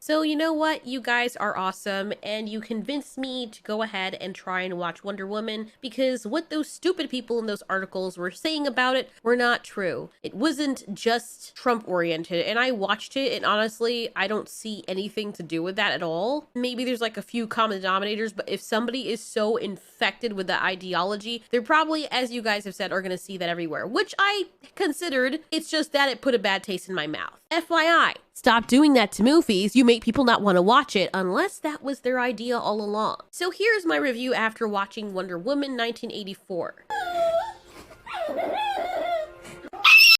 So you know what? You guys are awesome, and you convinced me to go ahead and try and watch Wonder Woman because what those stupid people in those articles were saying about it were not true. It wasn't just Trump oriented, and I watched it, and honestly, I don't see anything to do with that at all. Maybe there's like a few common denominators, but if somebody is so infected with the ideology, they're probably, as you guys have said, are going to see that everywhere, which I considered. It's just that it put a bad taste in my mouth. FYI, stop doing that to movies. You make people not want to watch it unless that was their idea all along. So here's my review after watching Wonder Woman 1984.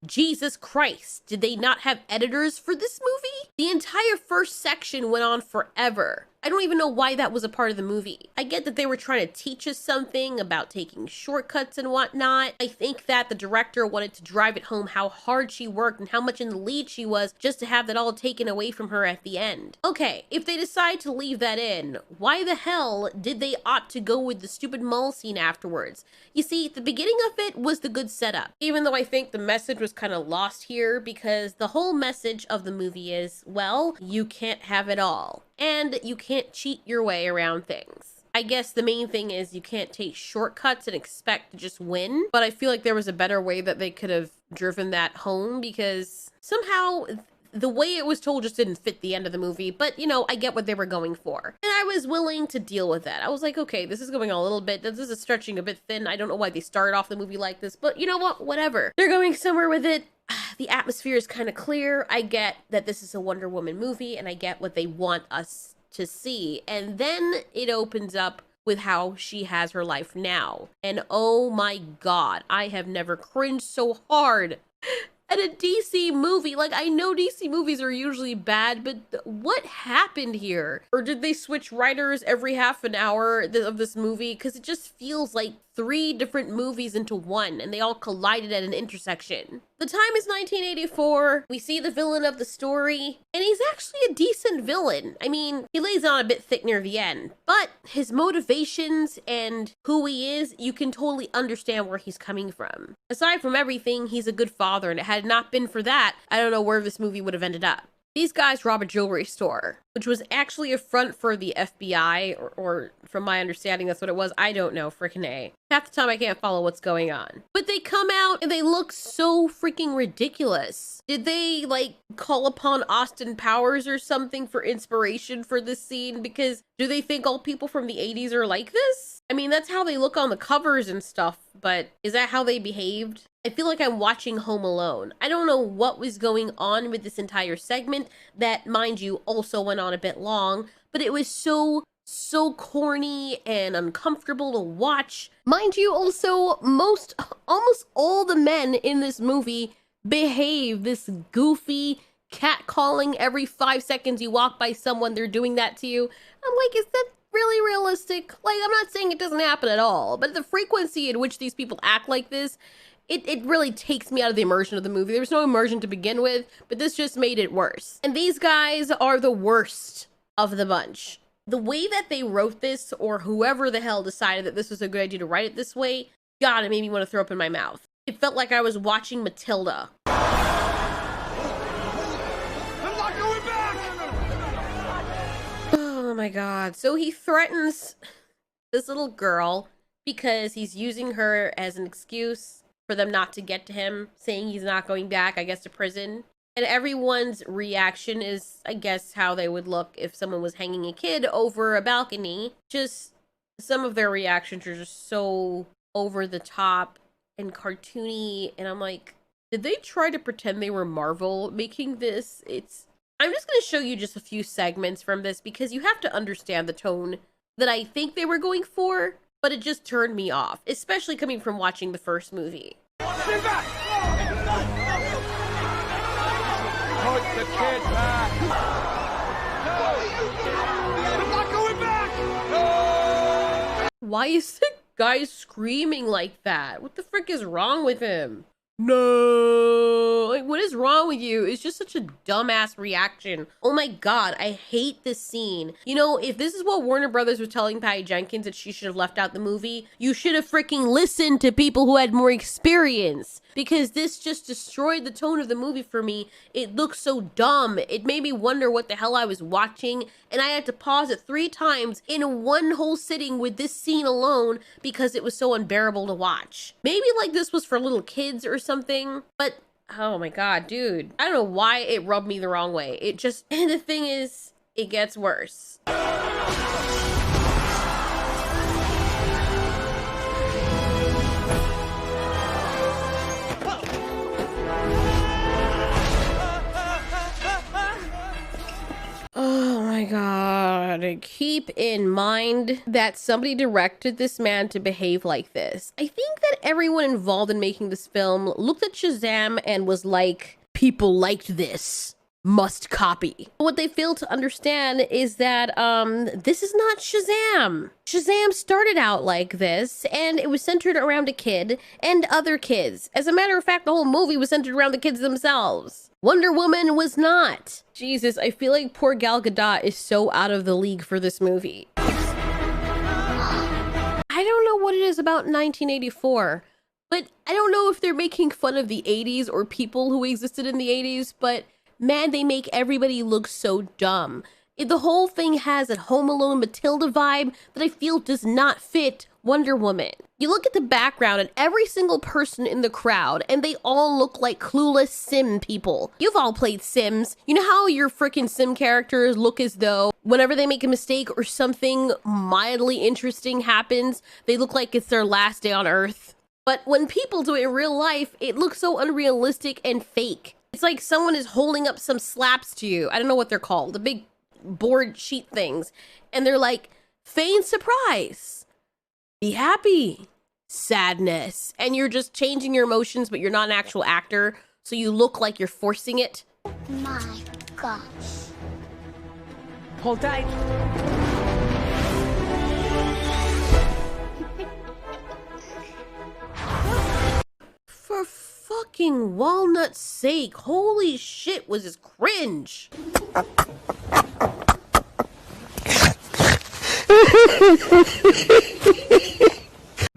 Jesus Christ, did they not have editors for this movie? The entire first section went on forever. I don't even know why that was a part of the movie. I get that they were trying to teach us something about taking shortcuts and whatnot. I think that the director wanted to drive it home how hard she worked and how much in the lead she was just to have that all taken away from her at the end. Okay, if they decide to leave that in, why the hell did they opt to go with the stupid mall scene afterwards? You see, the beginning of it was the good setup, even though I think the message was kind of lost here because the whole message of the movie is, well, you can't have it all. And you can't cheat your way around things. I guess the main thing is you can't take shortcuts and expect to just win, but I feel like there was a better way that they could have driven that home because somehow the way it was told just didn't fit the end of the movie, but you know, I get what they were going for. And I was willing to deal with that. I was like, okay, this is going a little bit, this is stretching a bit thin. I don't know why they started off the movie like this, but you know what, whatever. They're going somewhere with it. The atmosphere is kind of clear. I get that this is a Wonder Woman movie and I get what they want us to see. And then it opens up with how she has her life now. And oh my God, I have never cringed so hard at a DC movie. Like, I know DC movies are usually bad, but what happened here? Or did they switch writers every half an hour of this movie? Because it just feels like 3 different movies into one, and they all collided at an intersection. The time is 1984. We see the villain of the story, and he's actually a decent villain. I mean, he lays on a bit thick near the end, but his motivations and who he is, you can totally understand where he's coming from. Aside from everything, he's a good father, and had it not been for that, I don't know where this movie would have ended up. These guys rob a jewelry store, which was actually a front for the FBI, or from my understanding, that's what it was. I don't know, frickin' A. Half the time I can't follow what's going on. But they come out and they look so freaking ridiculous. Did they, like, call upon Austin Powers or something for inspiration for this scene? Because do they think all people from the 80s are like this? I mean, that's how they look on the covers and stuff, but is that how they behaved? I feel like I'm watching Home Alone. I don't know what was going on with this entire segment that, mind you, also went on a bit long, but it was so corny and uncomfortable to watch. Mind you, also, almost all the men in this movie behave this goofy catcalling every 5 seconds you walk by someone, they're doing that to you. I'm like, is that really realistic? Like, I'm not saying it doesn't happen at all, but the frequency in which these people act like this, it really takes me out of the immersion of the movie. There was no immersion to begin with, but this just made it worse. And these guys are the worst of the bunch. The way that they wrote this, or whoever the hell decided that this was a good idea to write it this way, God, it made me want to throw up in my mouth. It felt like I was watching Matilda. Oh my God. So he threatens this little girl because he's using her as an excuse for them not to get to him, saying he's not going back, I guess, to prison. And everyone's reaction is, I guess, how they would look if someone was hanging a kid over a balcony. Just some of their reactions are just so over the top and cartoony. And I'm like, did they try to pretend they were Marvel making this? I'm just going to show you just a few segments from this because you have to understand the tone that I think they were going for, but it just turned me off, especially coming from watching the first movie. Get back! Put the kid back! No! I'm not going back! No! Why is the guy screaming like that? What the frick is wrong with him? No! Like, what is wrong with you? It's just such a dumbass reaction. Oh my God, I hate this scene. You know, if this is what Warner Brothers was telling Patty Jenkins that she should have left out the movie, you should have freaking listened to people who had more experience, because this just destroyed the tone of the movie for me. It looked so dumb. It made me wonder what the hell I was watching, and I had to pause it 3 times in one whole sitting with this scene alone because it was so unbearable to watch. Maybe like this was for little kids or something, but oh my God, dude. I don't know why it rubbed me the wrong way. It just, and the thing is, it gets worse. Oh my God. Keep in mind that somebody directed this man to behave like this. I think that everyone involved in making this film looked at Shazam and was like, people liked this. Must copy. What they fail to understand is that this is not Shazam. Shazam started out like this, and it was centered around a kid and other kids. As a matter of fact, the whole movie was centered around the kids themselves. Wonder Woman was not. Jesus, I feel like poor Gal Gadot is so out of the league for this movie. I don't know what it is about 1984, but I don't know if they're making fun of the 80s or people who existed in the 80s, but man, they make everybody look so dumb. The whole thing has a Home Alone Matilda vibe that I feel does not fit Wonder Woman. You look at the background and every single person in the crowd, and they all look like clueless sim people. You've all played Sims. You know how your freaking sim characters look as though whenever they make a mistake or something mildly interesting happens, they look like it's their last day on Earth? But when people do it in real life, it looks so unrealistic and fake. It's like someone is holding up some slaps to you. I don't know what they're called. The big board sheet things. And they're like, feign surprise. Be happy. Sadness. And you're just changing your emotions, but you're not an actual actor. So you look like you're forcing it. My gosh. Hold tight. For fucking walnut's sake, holy shit, was this cringe.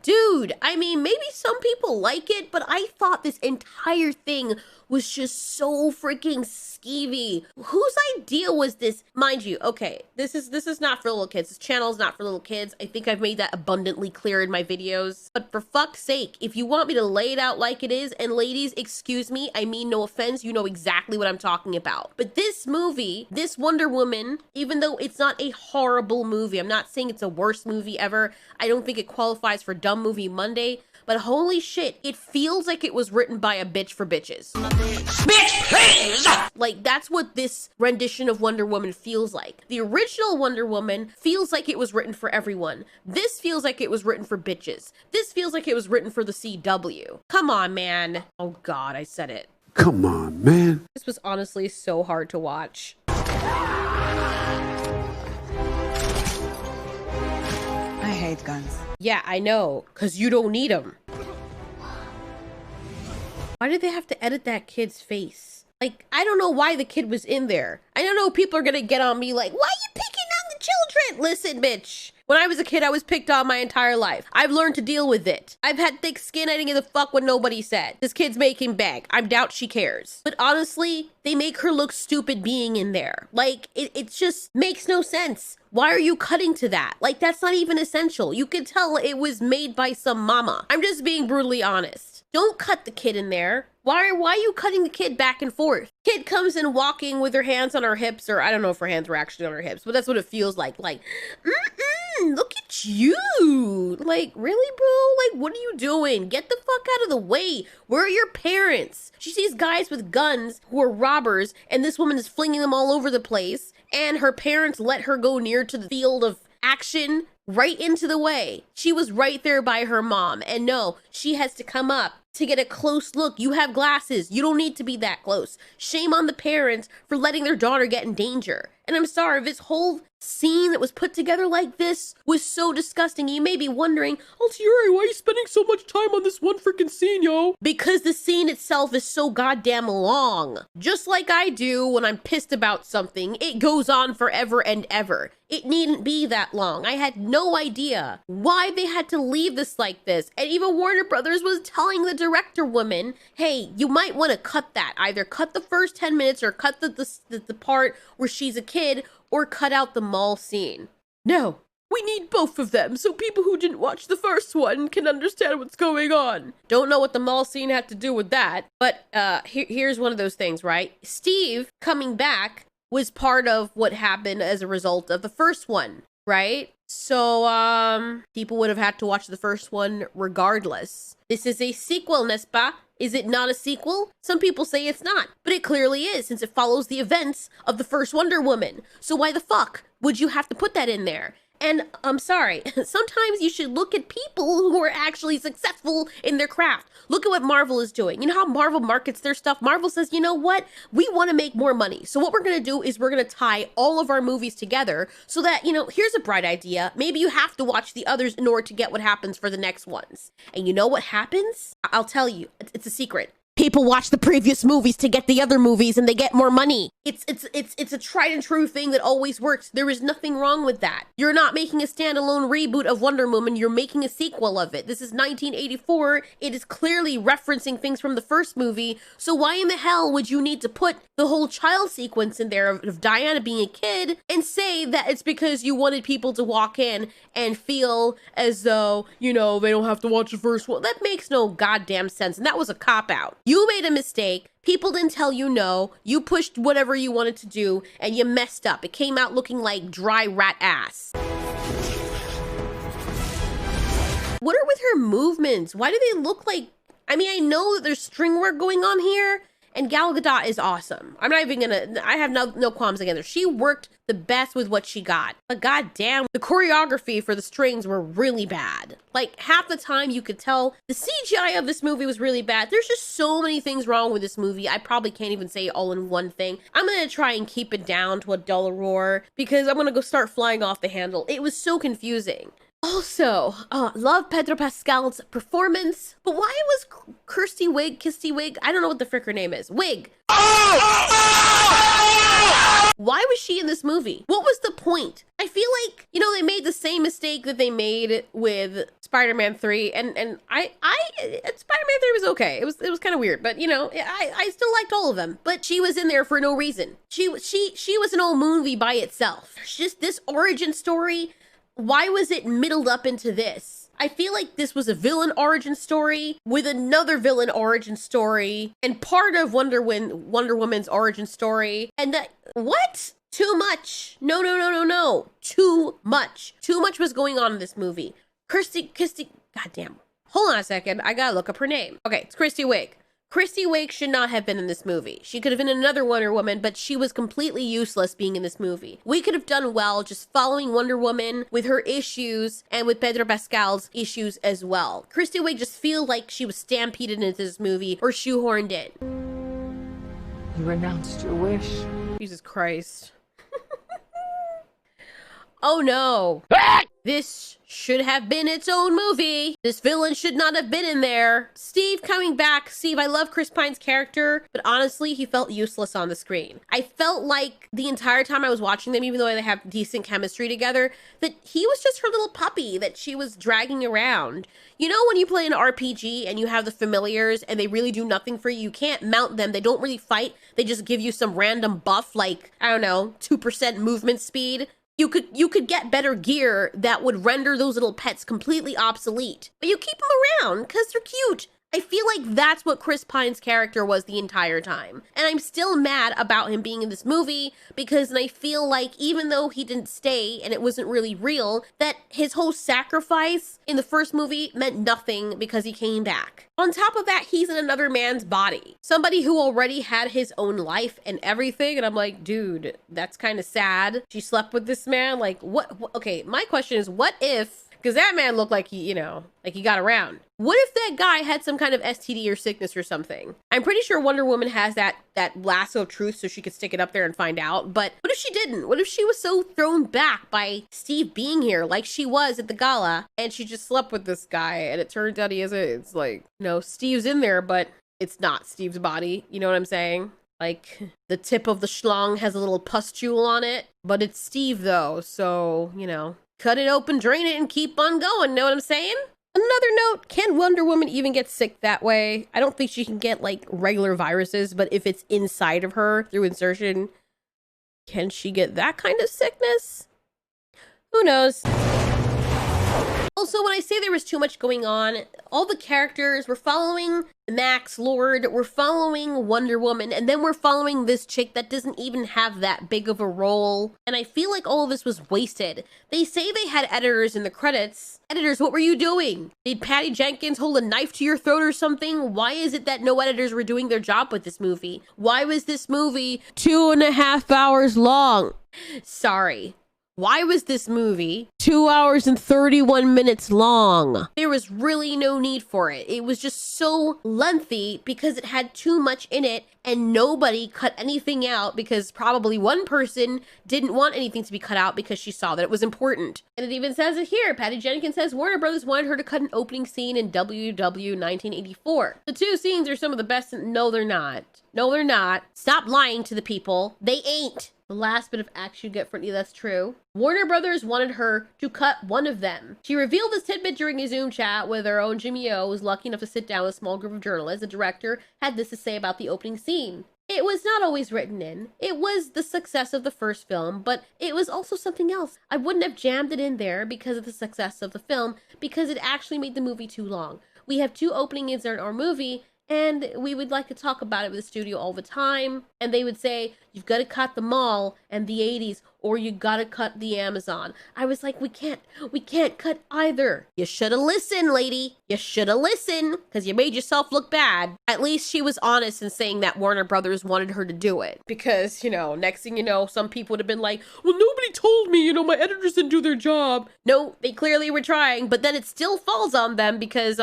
Dude, I mean, maybe some people like it, but I thought this entire thing was just so freaking skeevy. Whose idea was this? Mind you, okay, this is not for little kids. This channel is not for little kids. I think I've made that abundantly clear in my videos. But for fuck's sake, if you want me to lay it out like it is, and ladies, excuse me, I mean no offense, you know exactly what I'm talking about. But this movie, this Wonder Woman, even though it's not a horrible movie, I'm not saying it's a worst movie ever. I don't think it qualifies for Dumb Movie Monday. But holy shit, it feels like it was written by a bitch for bitches. Bitch, please! Like, that's what this rendition of Wonder Woman feels like. The original Wonder Woman feels like it was written for everyone. This feels like it was written for bitches. This feels like it was written for the CW. Come on, man. Oh God, I said it. Come on, man. This was honestly so hard to watch. I hate guns. Yeah, I know, because you don't need them. Why did they have to edit that kid's face? Like, I don't know why the kid was in there. I don't know, people are gonna get on me like, why are you picking on the children? Listen, bitch. When I was a kid, I was picked on my entire life. I've learned to deal with it. I've had thick skin. I didn't give a fuck what nobody said. This kid's making bank. I doubt she cares. But honestly, they make her look stupid being in there. Like, it just makes no sense. Why are you cutting to that? Like, that's not even essential. You can tell it was made by some mama. I'm just being brutally honest. Don't cut the kid in there. Why are you cutting the kid back and forth? Kid comes in walking with her hands on her hips, or I don't know if her hands were actually on her hips, but that's what it feels like. Like, look at you. Like, really, bro? Like, what are you doing? Get the fuck out of the way. Where are your parents? She sees guys with guns who are robbers, and this woman is flinging them all over the place, and her parents let her go near to the field of action, right into the way. She was right there by her mom, and no, she has to come up to get a close look. You have glasses. You don't need to be that close. Shame on the parents for letting their daughter get in danger. And I'm sorry, this whole scene that was put together like this was so disgusting. You may be wondering, Altieri, why are you spending so much time on this one freaking scene, yo? Because the scene itself is so goddamn long. Just like I do when I'm pissed about something, it goes on forever and ever. It needn't be that long. I had no idea why they had to leave this like this. And even Warner Brothers was telling the director woman, hey, you might want to cut that. Either cut the first 10 minutes or cut the part where she's a kid, or cut out the mall scene. No, we need both of them so people who didn't watch the first one can understand what's going on. Don't know what the mall scene had to do with that, but here's one of those things, right? Steve coming back was part of what happened as a result of the first one, right? So, people would have had to watch the first one regardless. This is a sequel, n'est-ce pas? Is it not a sequel? Some people say it's not, but it clearly is since it follows the events of the first Wonder Woman. So why the fuck would you have to put that in there? And I'm sorry, sometimes you should look at people who are actually successful in their craft. Look at what Marvel is doing. You know how Marvel markets their stuff? Marvel says, you know what? We want to make more money. So what we're going to do is we're going to tie all of our movies together so that, you know, here's a bright idea. Maybe you have to watch the others in order to get what happens for the next ones. And you know what happens? I'll tell you. It's a secret. People watch the previous movies to get the other movies and they get more money. It's a tried and true thing that always works. There is nothing wrong with that. You're not making a standalone reboot of Wonder Woman, you're making a sequel of it. This is 1984. It is clearly referencing things from the first movie. So why in the hell would you need to put the whole child sequence in there of Diana being a kid and say that it's because you wanted people to walk in and feel as though, you know, they don't have to watch the first one? That makes no goddamn sense. And that was a cop-out. You made a mistake. People didn't tell you no. You pushed whatever you wanted to do and you messed up. It came out looking like dry rat ass. What are with her movements? Why do they look like... I mean, I know that there's string work going on here, and Gal Gadot is awesome. I'm not even gonna... I have no qualms against her. She worked the best with what she got. But goddamn, the choreography for the strings were really bad. Like, half the time you could tell the CGI of this movie was really bad. There's just so many things wrong with this movie. I probably can't even say all in one thing. I'm gonna try and keep it down to a dull roar because I'm gonna go start flying off the handle. It was so confusing. Also, love Pedro Pascal's performance, but why was Kirsty Wig, I don't know what the frick her name is, Wig. Why was she in this movie? What was the point? I feel like, you know, they made the same mistake that they made with Spider-Man 3, and Spider-Man 3 was okay. It was kind of weird, but you know, I still liked all of them. But she was in there for no reason. She was an old movie by itself. Just this origin story. Why was it middled up into this? I feel like this was a villain origin story with another villain origin story and part of Wonder Woman's origin story. And that, what? Too much. No. Too much. Too much was going on in this movie. Kirsty, goddamn. Hold on a second. I gotta look up her name. Okay, it's Kirsty Wig. Kirsty Wig should not have been in this movie. She could have been another Wonder Woman, but she was completely useless being in this movie. We could have done well just following Wonder Woman with her issues and with Pedro Pascal's issues as well. Kirsty Wig just feels like she was stampeded into this movie or shoehorned in. You renounced your wish. Jesus Christ. Oh no. This should have been its own movie. This villain should not have been in there. Steve coming back. Steve, I love Chris Pine's character, but honestly, he felt useless on the screen. I felt like the entire time I was watching them, even though they have decent chemistry together, that he was just her little puppy that she was dragging around. You know when you play an RPG and you have the familiars and they really do nothing for you? You can't mount them. They don't really fight. They just give you some random buff like, I don't know, 2% movement speed. You could get better gear that would render those little pets completely obsolete. But you keep them around because they're cute. I feel like that's what Chris Pine's character was the entire time. And I'm still mad about him being in this movie because I feel like even though he didn't stay and it wasn't really real, that his whole sacrifice in the first movie meant nothing because he came back. On top of that, he's in another man's body. Somebody who already had his own life and everything. And I'm like, dude, that's kind of sad. She slept with this man. Like, what? Okay, my question is, what if Because that man looked like he, like he got around. What if that guy had some kind of STD or sickness or something? I'm pretty sure Wonder Woman has that lasso of truth so she could stick it up there and find out. But what if she didn't? What if she was so thrown back by Steve being here like she was at the gala and she just slept with this guy and it turns out he is it's like, Steve's in there, but it's not Steve's body. You know what I'm saying? Like, the tip of the schlong has a little pustule on it, but it's Steve though, so, cut it open, drain it, and keep on going, know what I'm saying? Another note, can Wonder Woman even get sick that way? I don't think she can get, like, regular viruses, but if it's inside of her through insertion, can she get that kind of sickness? Who knows? Also, when I say there was too much going on, all the characters were following Max Lord, we're following Wonder Woman, and then we're following this chick that doesn't even have that big of a role. And I feel like all of this was wasted. They say they had editors in the credits. Editors, what were you doing? Did Patty Jenkins hold a knife to your throat or something? Why is it that no editors were doing their job with this movie? Why was this movie 2.5 hours long? Sorry. Why was this movie 2 hours and 31 minutes long? There was really no need for it. It was just so lengthy because it had too much in it and nobody cut anything out because probably one person didn't want anything to be cut out because she saw that it was important. And it even says it here. Patty Jenkins says Warner Brothers wanted her to cut an opening scene in WW 1984. The two scenes are some of the best. No, they're not. No, they're not. Stop lying to the people. They ain't. The last bit of action you get from you, that's true. Warner Brothers wanted her to cut one of them. She revealed this tidbit during a Zoom chat with her own Jimmy O, who was lucky enough to sit down with a small group of journalists. The director had this to say about the opening scene. It was not always written in. It was the success of the first film, but it was also something else. I wouldn't have jammed it in there because of the success of the film, because it actually made the movie too long. We have 2 openings in our movie, and we would like to talk about it with the studio all the time. And they would say, you've got to cut the mall and the 80s, or you got to cut the Amazon. I was like, we can't cut either. You should have listened, lady. You should have listened, because you made yourself look bad. At least she was honest in saying that Warner Brothers wanted her to do it. Because, next thing you know, some people would have been like, well, nobody told me, my editors didn't do their job. No, they clearly were trying, but then it still falls on them because,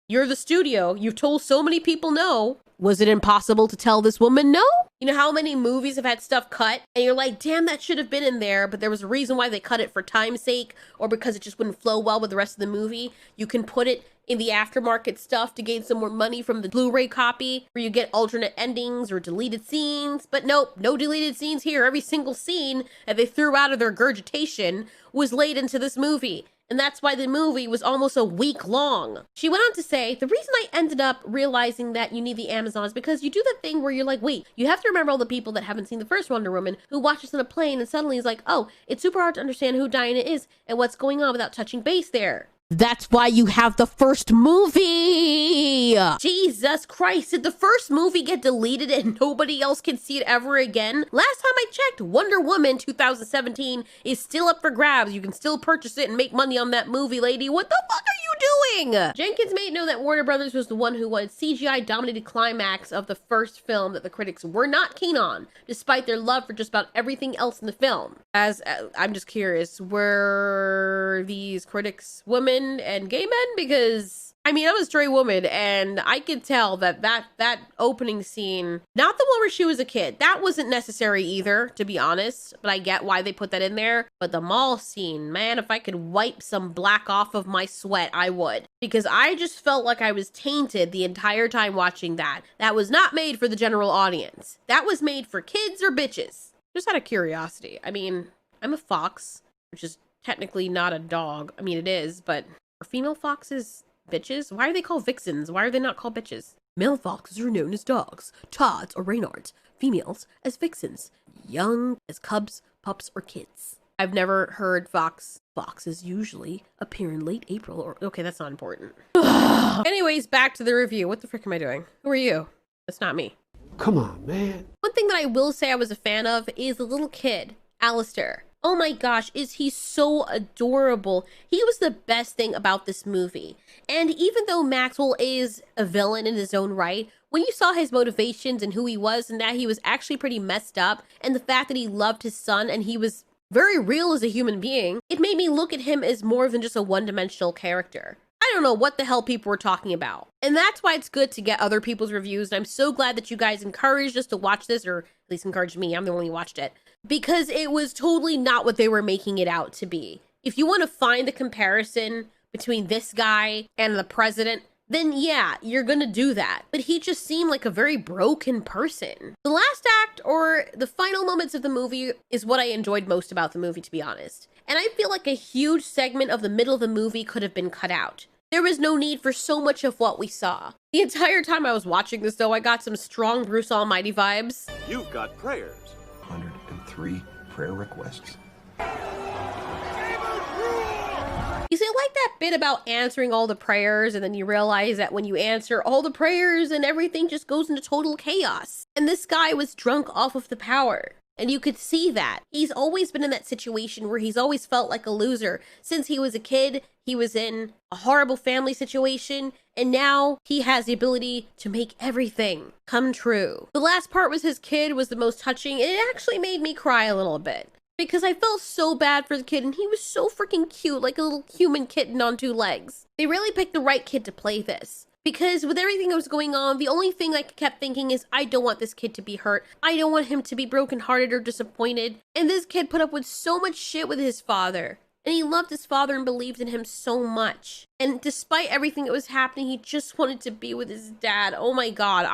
you're the studio. You've told so many people no. Was it impossible to tell this woman no? You know how many movies have had stuff cut and you're like, damn, that should have been in there, but there was a reason why they cut it for time's sake or because it just wouldn't flow well with the rest of the movie. You can put it in the aftermarket stuff to gain some more money from the Blu-ray copy where you get alternate endings or deleted scenes. But nope, no deleted scenes here. Every single scene that they threw out of their regurgitation was laid into this movie. And that's why the movie was almost a week long. She went on to say, the reason I ended up realizing that you need the Amazon is because you do that thing where you're like, wait, you have to remember all the people that haven't seen the first Wonder Woman who watch this on a plane and suddenly is like, oh, it's super hard to understand who Diana is and what's going on without touching base there. That's why you have the first movie. Jesus Christ, did the first movie get deleted and nobody else can see it ever again? Last time I checked, Wonder Woman 2017 is still up for grabs. You can still purchase it and make money on that movie, lady. What the fuck are you doing? Jenkins made know that Warner Brothers was the one who wanted CGI-dominated climax of the first film that the critics were not keen on, despite their love for just about everything else in the film. I'm just curious, were these critics women and gay men? Because I mean, I'm a straight woman and I could tell that opening scene, not the one where she was a kid, that wasn't necessary either, to be honest, but I get why they put that in there. But the mall scene, man, if I could wipe some black off of my sweat, I would, because I just felt like I was tainted the entire time watching that. That was not made for the general audience. That was made for kids or bitches. Just out of curiosity. I mean, I'm a fox, which is technically not a dog. I mean, it is, but are female foxes bitches? Why are they called vixens? Why are they not called bitches? Male foxes are known as dogs, tods, or reynards. Females as vixens. Young as cubs, pups, or kids. I've never heard fox. Foxes usually appear in late April or... Okay, that's not important. Anyways, back to the review. What the frick am I doing? Who are you? That's not me. Come on, man. One thing that I will say I was a fan of is the little kid, Alistair. Oh my gosh, is he so adorable. He was the best thing about this movie. And even though Maxwell is a villain in his own right, when you saw his motivations and who he was and that he was actually pretty messed up, and the fact that he loved his son and he was very real as a human being. It made me look at him as more than just a one-dimensional character. I don't know what the hell people were talking about. And that's why it's good to get other people's reviews. And I'm so glad that you guys encouraged us to watch this, or at least encouraged me. I'm the one who watched it. Because it was totally not what they were making it out to be. If you want to find a comparison between this guy and the president, then yeah, you're gonna do that. But he just seemed like a very broken person. The last act, or the final moments of the movie, is what I enjoyed most about the movie, to be honest. And I feel like a huge segment of the middle of the movie could have been cut out. There was no need for so much of what we saw. The entire time I was watching this, though, I got some strong Bruce Almighty vibes. You've got prayers. 103 prayer requests. You see, I like that bit about answering all the prayers, and then you realize that when you answer all the prayers and everything just goes into total chaos. And this guy was drunk off of the power. And you could see that. He's always been in that situation where he's always felt like a loser. Since he was a kid, he was in a horrible family situation, and now he has the ability to make everything come true. The last part was his kid was the most touching, and it actually made me cry a little bit. Because I felt so bad for the kid, and he was so freaking cute, like a little human kitten on two legs. They really picked the right kid to play this. Because with everything that was going on, the only thing I kept thinking is, I don't want this kid to be hurt. I don't want him to be brokenhearted or disappointed. And this kid put up with so much shit with his father. And he loved his father and believed in him so much. And despite everything that was happening, he just wanted to be with his dad. Oh my God.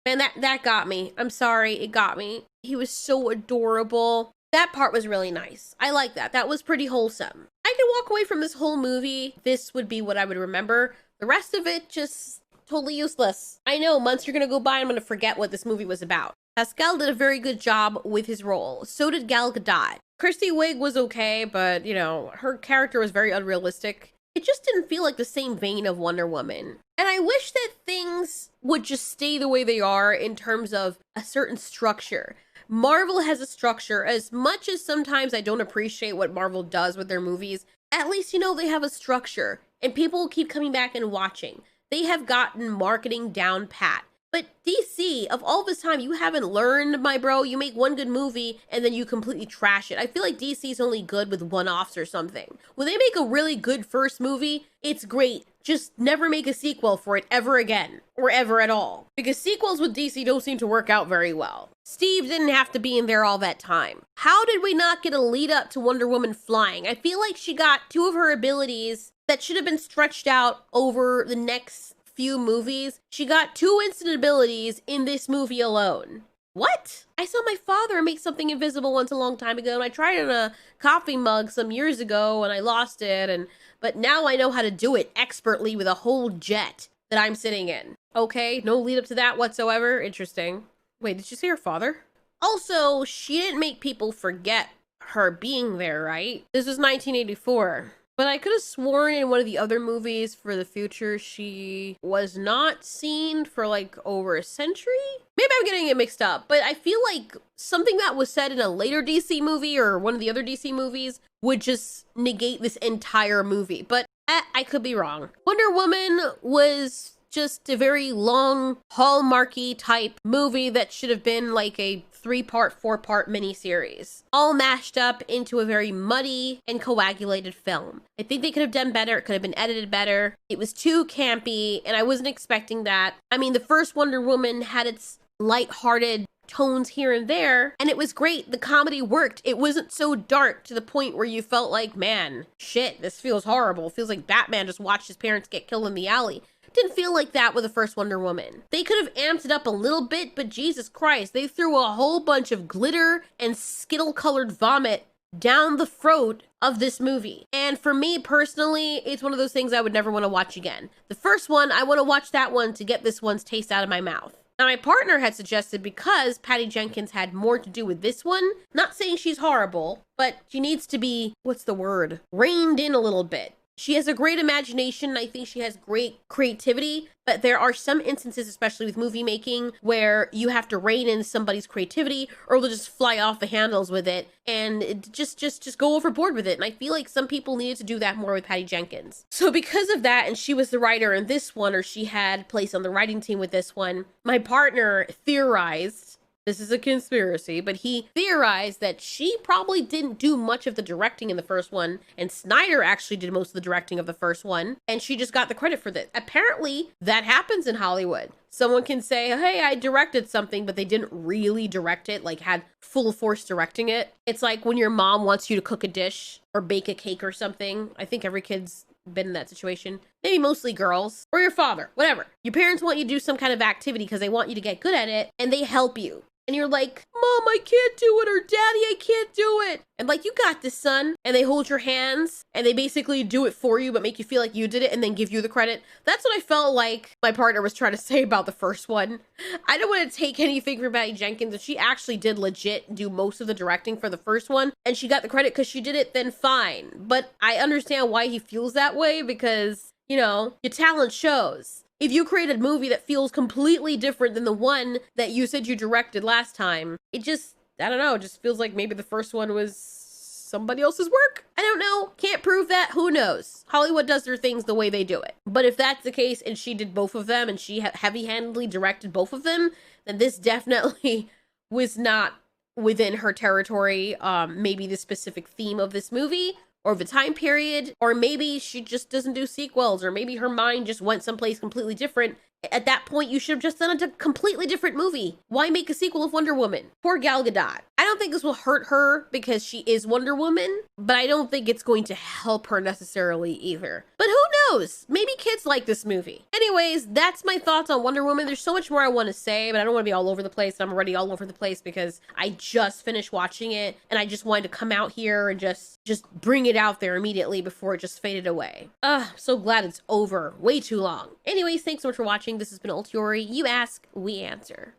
Man, that got me. I'm sorry, it got me. He was so adorable. That part was really nice. I like that. That was pretty wholesome. I could walk away from this whole movie. This would be what I would remember. The rest of it, just totally useless. I know, months are gonna go by, I'm gonna forget what this movie was about. Pascal did a very good job with his role. So did Gal Gadot. Kristen Wiig was okay, but, you know, her character was very unrealistic. It just didn't feel like the same vein of Wonder Woman. And I wish that things would just stay the way they are in terms of a certain structure. Marvel has a structure. As much as sometimes I don't appreciate what Marvel does with their movies, at least, you know, they have a structure. And people will keep coming back and watching. They have gotten marketing down pat. But DC, of all this time, you haven't learned, my bro. You make one good movie and then you completely trash it. I feel like DC is only good with one-offs or something. When they make a really good first movie, it's great. Just never make a sequel for it ever again, or ever at all. Because sequels with DC don't seem to work out very well. Steve didn't have to be in there all that time. How did we not get a lead up to Wonder Woman flying? I feel like she got two of her abilities that should have been stretched out over the next few movies. She got two instant abilities in this movie alone. What? I saw my father make something invisible once a long time ago, and I tried it in a coffee mug some years ago, and I lost it, but now I know how to do it expertly with a whole jet that I'm sitting in. Okay, no lead up to that whatsoever. Interesting. Wait, did you say her father? Also, she didn't make people forget her being there, right? This is 1984. But I could have sworn in one of the other movies for the future, she was not seen for like over a century? Maybe I'm getting it mixed up, but I feel like something that was said in a later DC movie or one of the other DC movies would just negate this entire movie. But I could be wrong. Wonder Woman was just a very long, hallmarky type movie that should have been like a 3-part, 4-part miniseries, all mashed up into a very muddy and coagulated film. I think they could have done better. It could have been edited better. It was too campy, and I wasn't expecting that. I mean, the first Wonder Woman had its lighthearted tones here and there, and it was great. The comedy worked. It wasn't so dark to the point where you felt like, man, shit, this feels horrible. It feels like Batman just watched his parents get killed in the alley. Didn't feel like that with the first Wonder Woman. They could have amped it up a little bit, but Jesus Christ, they threw a whole bunch of glitter and Skittle-colored vomit down the throat of this movie. And for me personally, it's one of those things I would never want to watch again. The first one, I want to watch that one to get this one's taste out of my mouth. Now, my partner had suggested, because Patty Jenkins had more to do with this one, not saying she's horrible, but she needs to be, what's the word, reined in a little bit. She has a great imagination, and I think she has great creativity, but there are some instances, especially with movie making, where you have to rein in somebody's creativity or they'll just fly off the handles with it and just go overboard with it. And I feel like some people needed to do that more with Patty Jenkins. So because of that, and she was the writer in this one, or she had place on the writing team with this one, my partner theorized this is a conspiracy, but he theorized that she probably didn't do much of the directing in the first one, and Snyder actually did most of the directing of the first one, and she just got the credit for this. Apparently, that happens in Hollywood. Someone can say, hey, I directed something, but they didn't really direct it, like had full force directing it. It's like when your mom wants you to cook a dish or bake a cake or something. I think every kid's been in that situation. Maybe mostly girls, or your father, whatever. Your parents want you to do some kind of activity because they want you to get good at it, and they help you. And you're like, Mom, I can't do it, or Daddy, I can't do it. And like, you got this, son. And they hold your hands, and they basically do it for you, but make you feel like you did it, and then give you the credit. That's what I felt like my partner was trying to say about the first one. I don't want to take anything from Patty Jenkins. If she actually did legit do most of the directing for the first one, and she got the credit because she did it, then fine. But I understand why he feels that way, because, you know, your talent shows. If you create a movie that feels completely different than the one that you said you directed last time, it just, I don't know, it just feels like maybe the first one was somebody else's work. I don't know. Can't prove that. Who knows? Hollywood does their things the way they do it. But if that's the case and she did both of them and she heavy-handedly directed both of them, then this definitely was not within her territory. Maybe the specific theme of this movie, or the time period, or maybe she just doesn't do sequels, or maybe her mind just went someplace completely different. At that point, you should have just done a completely different movie. Why make a sequel of Wonder Woman? Poor Gal Gadot. I don't think this will hurt her because she is Wonder Woman, but I don't think it's going to help her necessarily either. But who knows? Maybe kids like this movie. Anyways, that's my thoughts on Wonder Woman. There's so much more I want to say, but I don't want to be all over the place. I'm already all over the place because I just finished watching it, and I just wanted to come out here and just bring it out there immediately before it just faded away. I'm so glad it's over. Way too long. Anyways, thanks so much for watching. This has been Ultiori. You ask, we answer.